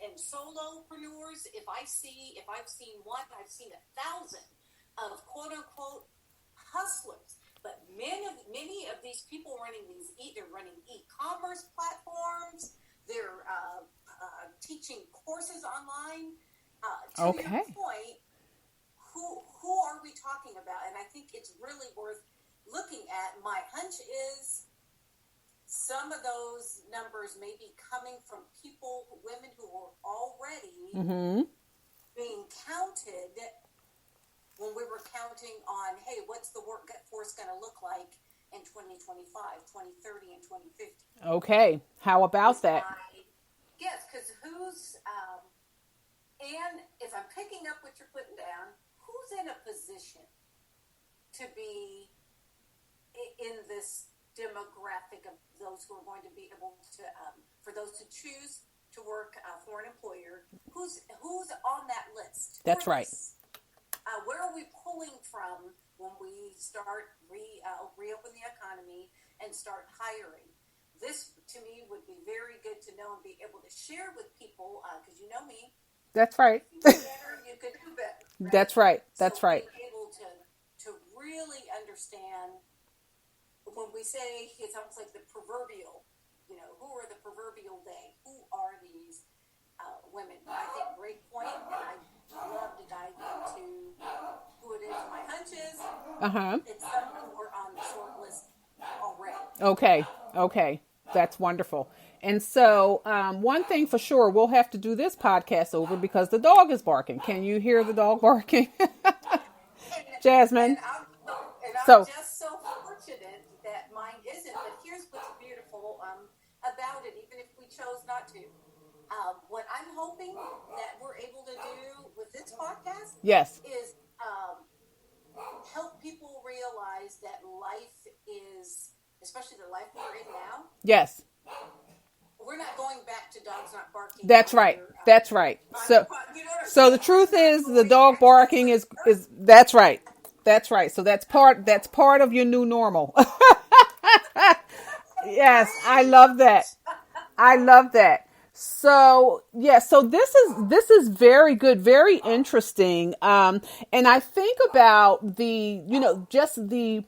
and solopreneurs, if I've seen one, I've seen 1,000 of quote unquote hustlers. But many of these people they're running e-commerce platforms. They're teaching courses online. To your point, who are we talking about? And I think it's really worth looking at. My hunch is some of those numbers may be coming from women who are already being counted when we were counting on, hey, what's the workforce going to look like in 2025, 2030, and 2050? Okay. How about that? Yes, because and if I'm picking up what you're putting down, who's in a position to be in this demographic of those who are going to be able to, for those who choose to work for an employer, who's on that list? That's right. Where are we pulling from when we start reopen the economy and start hiring? This, to me, would be very good to know and be able to share with people, because you know me. That's right. If you do better, you could do better. Right? That's right. That's right. Being able to really understand when we say it's almost like the proverbial, who are the proverbial they? Who are these women? I think great point, and I love to dive into who it is. My hunch is it's some who are on the short list already. Okay. That's wonderful. And so one thing for sure, we'll have to do this podcast over because the dog is barking. Can you hear the dog barking? Jasmine. I'm just so fortunate that mine isn't. But here's what's beautiful about it, even if we chose not to. What I'm hoping that we're able to do with this podcast is help people realize that life is, especially the life we're in now. Yes. We're not going back to dogs not barking. That's right. That's right. So the truth is the dog barking is that's right. That's right. So that's part of your new normal. Yes, I love that. So so this is very good, very interesting. And I think about just the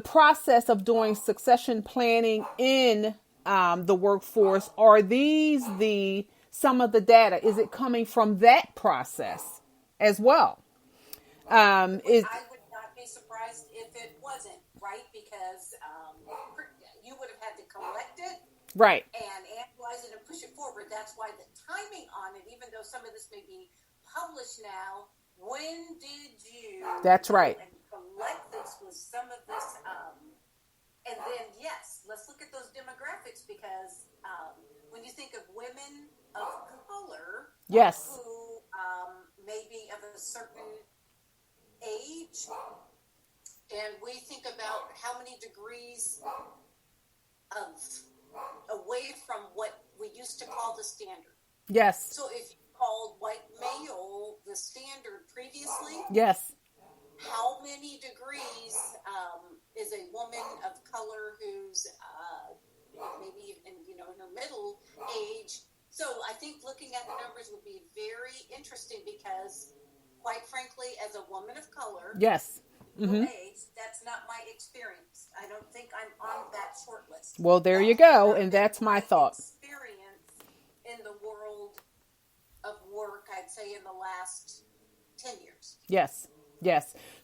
process of doing succession planning in the workforce. Are these some of the data? Is it coming from that process as well? I would not be surprised if it wasn't, right? Because you would have had to collect it, right, and analyze it and push it forward. That's why the timing on it, even though some of this may be published now, when did you? That's right. And collect this with some of this, and then yes, let's look at those demographics because when you think of women of color, yes, who may be of a certain age, and we think about how many degrees away from what we used to call the standard. Yes. So if you called white male the standard previously, yes, how many degrees is a woman of color who's maybe in her middle age? So I think looking at the numbers would be very interesting because, quite frankly, as a woman of color, yes, age, that's not my experience. I don't think I'm on that short list. Well, there you go, and that's my thought. Experience in the world of work, I'd say, in the last 10 years. Yes.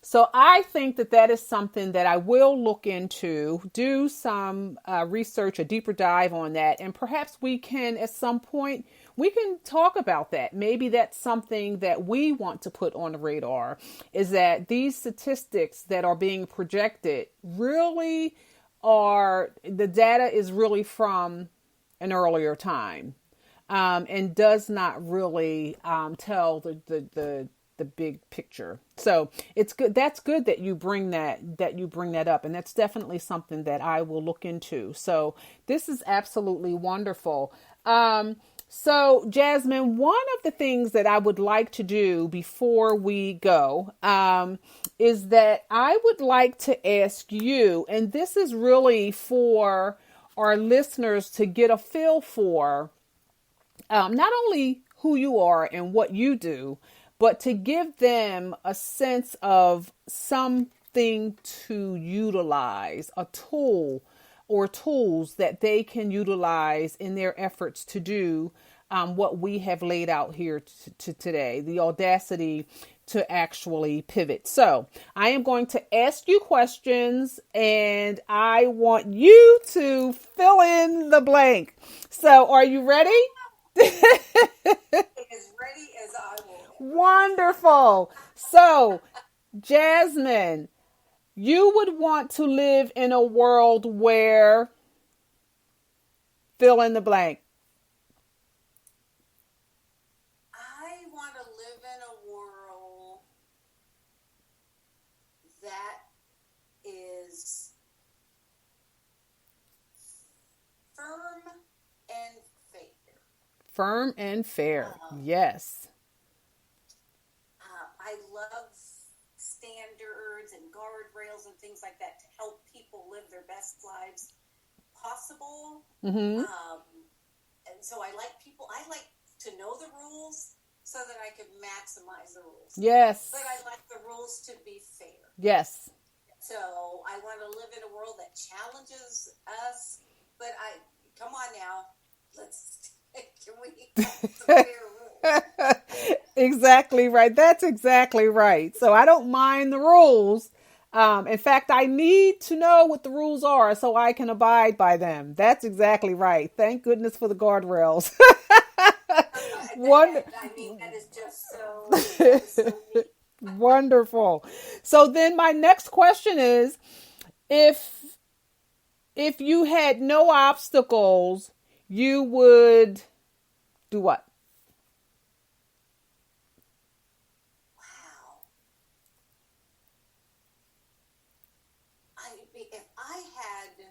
So I think that is something that I will look into, do some research, a deeper dive on that, and perhaps we can, at some point, we can talk about that. Maybe that's something that we want to put on the radar, is that these statistics that are being projected really the data is really from an earlier time, and does not really tell the big picture. So it's good. That's good that you bring that up. And that's definitely something that I will look into. So this is absolutely wonderful. So Jasmine, one of the things that I would like to do before we go, is that I would like to ask you, and this is really for our listeners to get a feel for, not only who you are and what you do, but to give them a sense of something to utilize, a tool or tools that they can utilize in their efforts to do what we have laid out here today, the audacity to actually pivot. So I am going to ask you questions and I want you to fill in the blank. So are you ready? As ready as I will. Wonderful. So, Jasmine, you would want to live in a world where fill in the blank. I want to live in a world that is firm and fair. Firm and fair. Yes. I love standards and guardrails and things like that to help people live their best lives possible. Mm-hmm. And so I like to know the rules so that I can maximize the rules. Yes. But I like the rules to be fair. Yes. So I want to live in a world that challenges us. But come on now, can we have some fair rules? Exactly right. That's exactly right. So I don't mind the rules. In fact, I need to know what the rules are so I can abide by them. That's exactly right. Thank goodness for the guardrails. That is just so neat. Wonderful. So then my next question is, if you had no obstacles, you would do what? Wow. If I had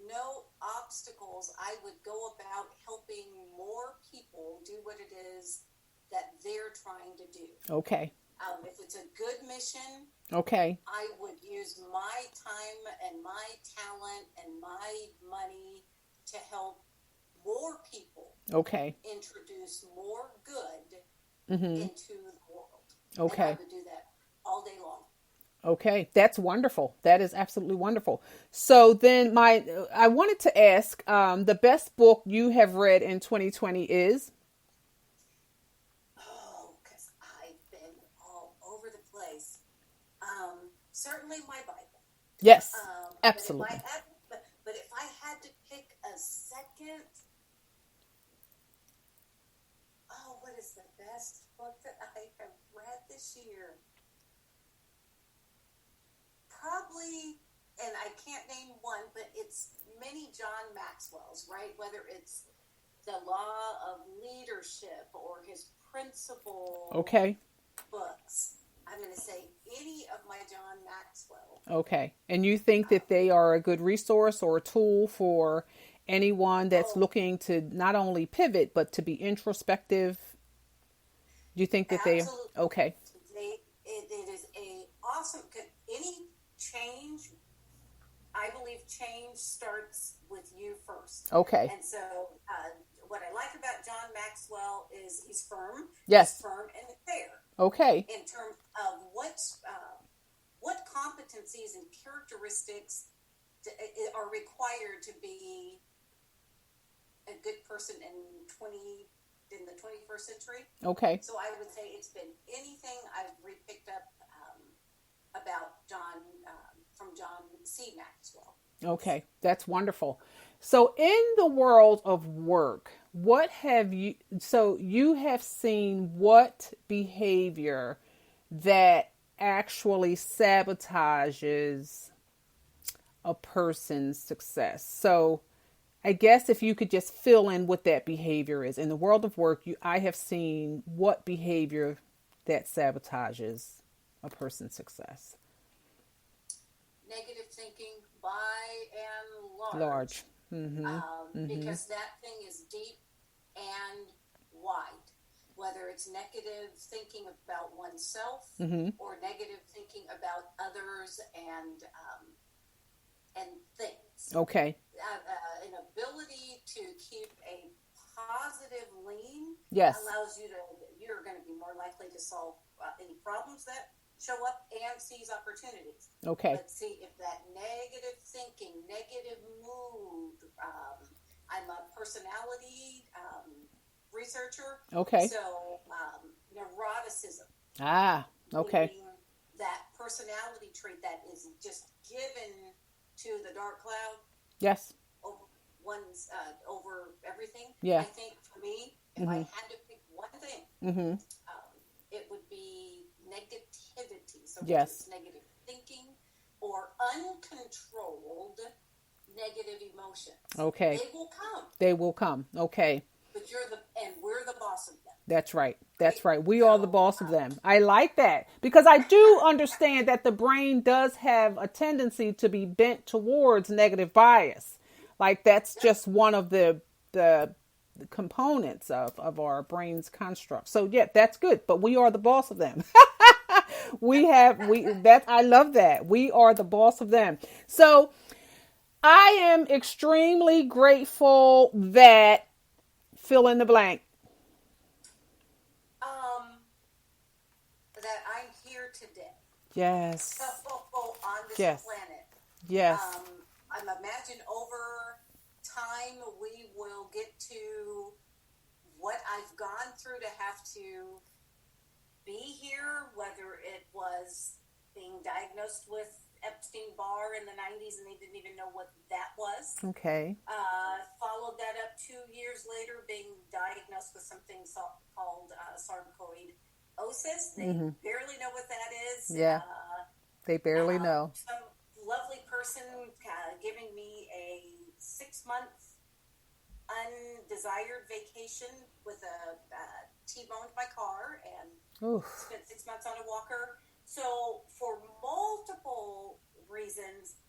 no obstacles, I would go about helping more people do what it is that they're trying to do. Okay. If it's a good mission, Okay. I would use my time and my talent and my money to help more people. Okay. Introduce more good into the world. Okay. And I would do that all day long. Okay, that's wonderful. That is absolutely wonderful. So then I wanted to ask, the best book you have read in 2020 is? Oh, because I've been all over the place. Certainly my Bible. Yes, absolutely. But if I had to pick a second, what is the best book that I have read this year? Probably, and I can't name one, but it's many John Maxwell's, right? Whether it's The Law of Leadership or his Principle books. I'm going to say any of my John Maxwell. Okay. And you think that they are a good resource or a tool for anyone that's looking to not only pivot, but to be introspective? Do you think that Absolutely. they are? Okay. It is a awesome, any change, I believe change starts with you first. Okay. And so what I like about John Maxwell is he's firm. Yes. He's firm and fair. Okay. In terms of what competencies and characteristics are required to be a good person in the 21st century. Okay. So I would say it's been anything I've picked up about from John C. Maxwell. Okay, that's wonderful. So in the world of work, you have seen what behavior that actually sabotages a person's success. So I guess if you could just fill in what that behavior is. In the world of work, I have seen what behavior that sabotages a person's success. Negative thinking by and Large. Mm-hmm. Because that thing is deep and wide. Whether it's negative thinking about oneself or negative thinking about others and things. Okay. An ability to keep a positive lean Yes. allows you're going to be more likely to solve any problems that show up and seize opportunities. Okay. But see, if that negative thinking, negative mood, I'm a personality researcher. Okay. So neuroticism. Ah, okay. Meaning that personality trait that is just given to the dark cloud Yes. over over everything. Yeah. I think for me, if I had to pick one thing, it would be negativity. So whether it's negative thinking or uncontrolled negative emotions. Okay. They will come. They will come. Okay. But we're the boss of them. That's right. That's right. We are the boss of them. I like that because I do understand that the brain does have a tendency to be bent towards negative bias. Like that's just one of the components of our brain's construct. So yeah, that's good. But we are the boss of them. I love that. We are the boss of them. So I am extremely grateful that fill in the blank. That I'm here today. Yes. On this planet. Yes. I imagine over time we will get to what I've gone through to have to be here, whether it was being diagnosed with Epstein-Barr in the 90s and they didn't even know what that was. Okay. Followed that up 2 years later, being diagnosed with something called sarcoidosis. They barely know what that is. Yeah. They barely know. Some lovely person giving me a 6-month undesired vacation with a T-boned my car and spent 6 months on a walker. So for multiple reasons,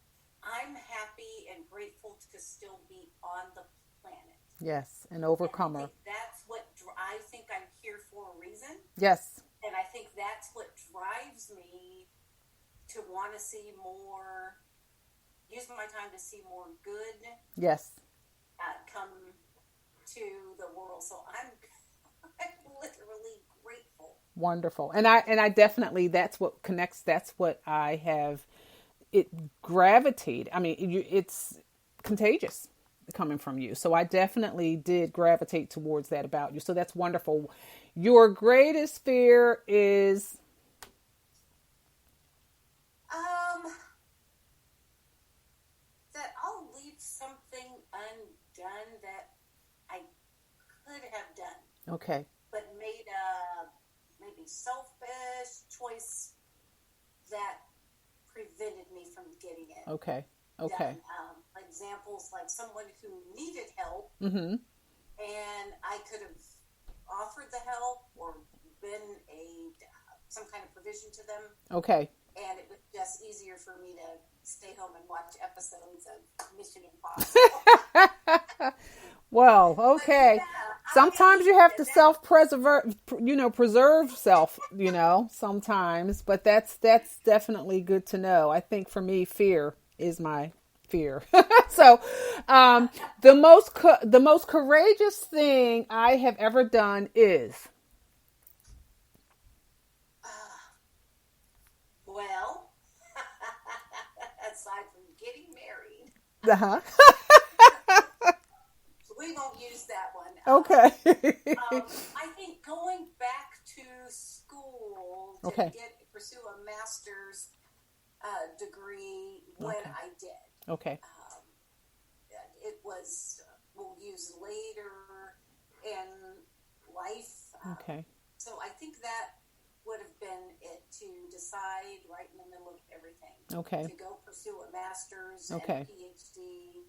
I'm happy and grateful to still be on the planet. Yes, an overcomer. And that's what I think I'm here for a reason. Yes. And I think that's what drives me to want to see more, use my time to see more good. Yes. Come to the world. So I'm literally grateful. Wonderful. And I definitely, that's what connects. That's what I have. It gravitate. I mean, it's contagious coming from you. So I definitely did gravitate towards that about you. So that's wonderful. Your greatest fear is? That I'll leave something undone that I could have done. Okay. But made a maybe selfish choice that prevented me from getting it. Okay. Okay. Done. Examples like someone who needed help, Mm-hmm. and I could have offered the help or been some kind of provision to them. Okay. And it was just easier for me to stay home and watch episodes of Mission Impossible. Well, okay. Sometimes you have to preserve self, sometimes, but that's definitely good to know. I think for me, fear is my fear. So, the most courageous thing I have ever done is, well, aside from getting married, we won't use that one. Okay. I think going back to school to pursue a master's degree when I did. Okay. It was, we'll use later in life. Okay. So I think that would have been it, to decide right in the middle of everything. Okay. To go pursue a master's and a PhD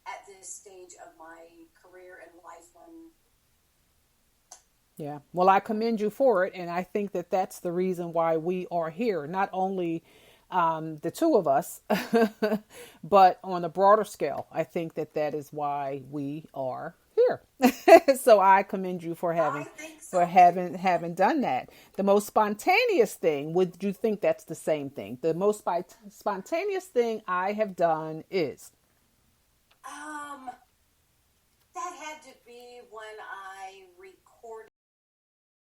at this stage of my career and life when... Yeah. Well, I commend you for it. And I think that that's the reason why we are here. Not only the two of us, but on a broader scale, I think that is why we are here. So I commend you for having done that. The most spontaneous thing, would you think that's the same thing? The most spontaneous thing I have done is? That had to be when I